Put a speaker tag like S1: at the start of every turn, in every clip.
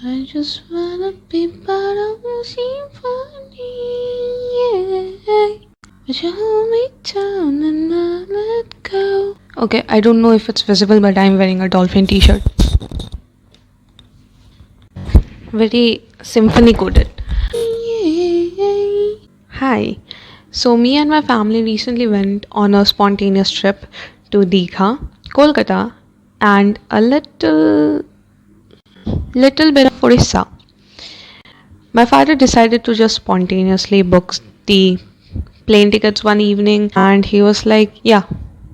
S1: I just wanna be part of the symphony, yeah. But you hold me down and I let go. Okay, I don't know if it's visible, but I'm wearing a dolphin t-shirt. Very symphony coded. Hi. So me and my family recently went on a spontaneous trip to Digha, Kolkata, and a little bit of Orissa. My father decided to just spontaneously book the plane tickets one evening, and he was like, "Yeah,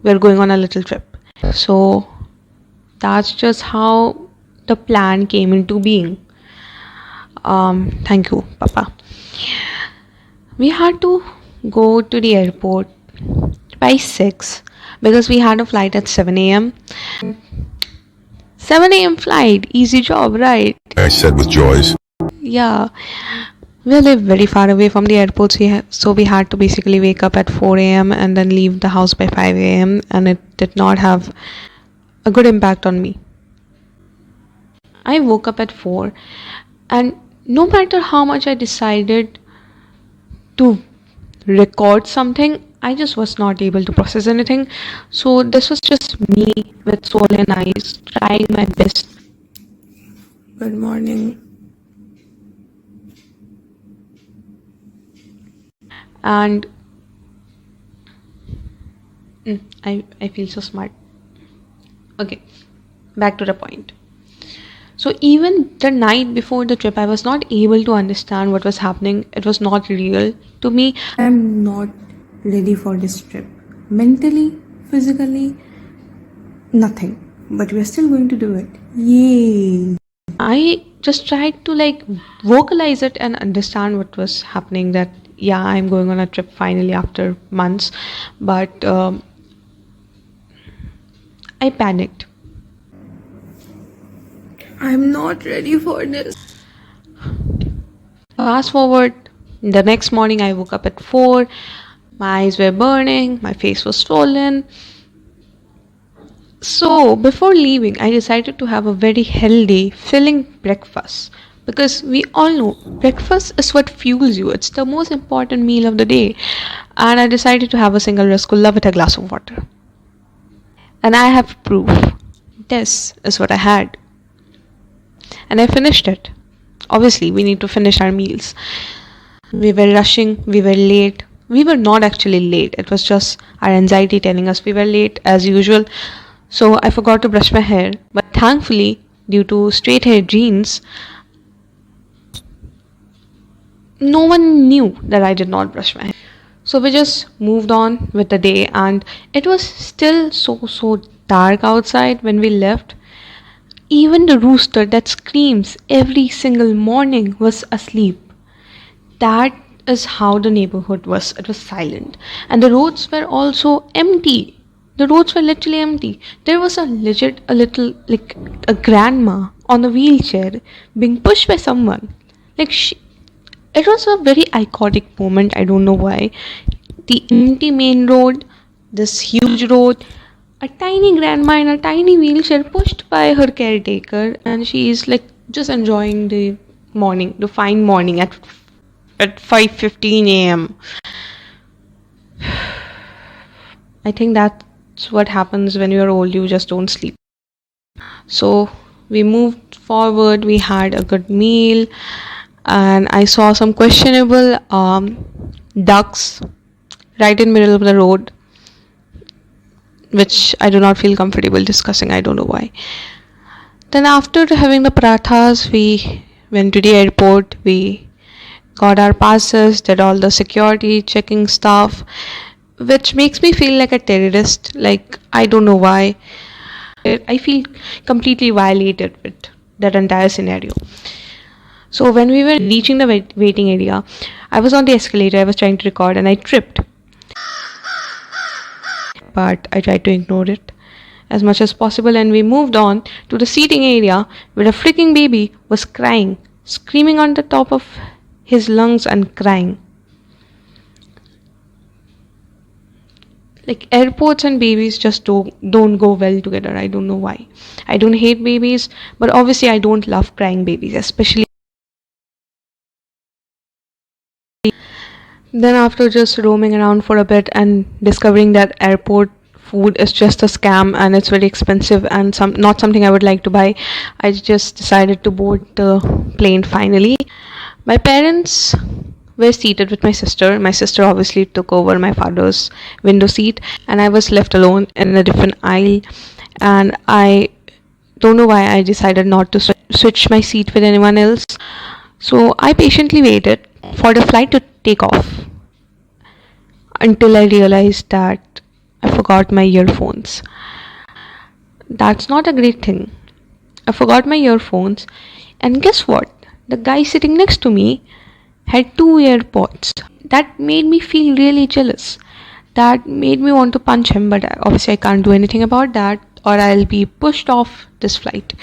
S1: we're going on a little trip." So that's just how the plan came into being. Thank you, Papa. We had to go to the airport by 6 because we had a flight at 7 a.m. 7 a.m. flight, easy job, right?
S2: I said with joys.
S1: Yeah, we live very far away from the airport, so we had to basically wake up at 4 a.m. and then leave the house by 5 a.m. and it did not have a good impact on me. I woke up at 4, and no matter how much I decided to record something, I just was not able to process anything. So this was just me with swollen eyes trying my best. Good morning. And I feel so smart. Okay, back to the point. So even the night before the trip, I was not able to understand what was happening. It was not real to me. I'm not ready for this trip. Mentally, physically, nothing. But we're still going to do it. Yay! I just tried to vocalize it and understand what was happening. That yeah, I'm going on a trip finally after months. But I panicked. I'm not ready for this. Fast forward, the next morning I woke up at 4. My eyes were burning, my face was swollen. So, before leaving, I decided to have a very healthy, filling breakfast. Because we all know breakfast is what fuels you, it's the most important meal of the day. And I decided to have a single rasgulla with a glass of water. And I have proof. This is what I had. And I finished it. Obviously, we need to finish our meals. We were rushing, we were late. We were not actually late, it was just our anxiety telling us we were late as usual. So I forgot to brush my hair, but thankfully, due to straight hair genes, no one knew that I did not brush my hair. So we just moved on with the day, and it was still so dark outside when we left. Even the rooster that screams every single morning was asleep. That is how the neighborhood was. It was silent. And the roads were also empty. The roads were literally empty. There was a little, like a grandma on a wheelchair being pushed by someone. Like, it was a very iconic moment. I don't know why. The empty main road, this huge road, a tiny grandma in a tiny wheelchair pushed by her caretaker, and she is like just enjoying the morning, the fine morning at 5:15 a.m. I think that's what happens when you're old, you just don't sleep. So we moved forward, we had a good meal, and I saw some questionable ducks right in middle of the road, which I do not feel comfortable discussing. I don't know why. Then after having the parathas, we went to the airport. We got our passes, did all the security checking stuff, which makes me feel like a terrorist. Like, I don't know why. I feel completely violated with that entire scenario. So when we were reaching the waiting area, I was on the escalator, I was trying to record, and I tripped. But I tried to ignore it as much as possible, and we moved on to the seating area where a freaking baby was crying, screaming on the top of his lungs and crying. Like airports and babies just don't go well together. I don't know why. I don't hate babies, but obviously I don't love crying babies, especially. Then after just roaming around for a bit and discovering that airport food is just a scam and it's very expensive and not something I would like to buy, I just decided to board the plane finally. My parents were seated with my sister. My sister obviously took over my father's window seat, and I was left alone in a different aisle. And I don't know why I decided not to switch my seat with anyone else. So I patiently waited for the flight to take off until I realized that I forgot my earphones. That's not a great thing. I forgot my earphones, and guess what? The guy sitting next to me had two AirPods. That made me feel really jealous. That made me want to punch him, but obviously I can't do anything about that, or I'll be pushed off this flight.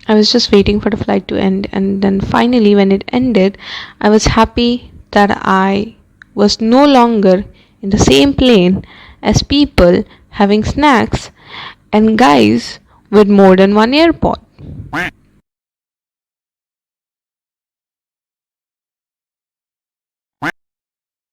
S1: I was just waiting for the flight to end, and then finally, when it ended, I was happy that I was no longer in the same plane as people having snacks and guys with more than one AirPod.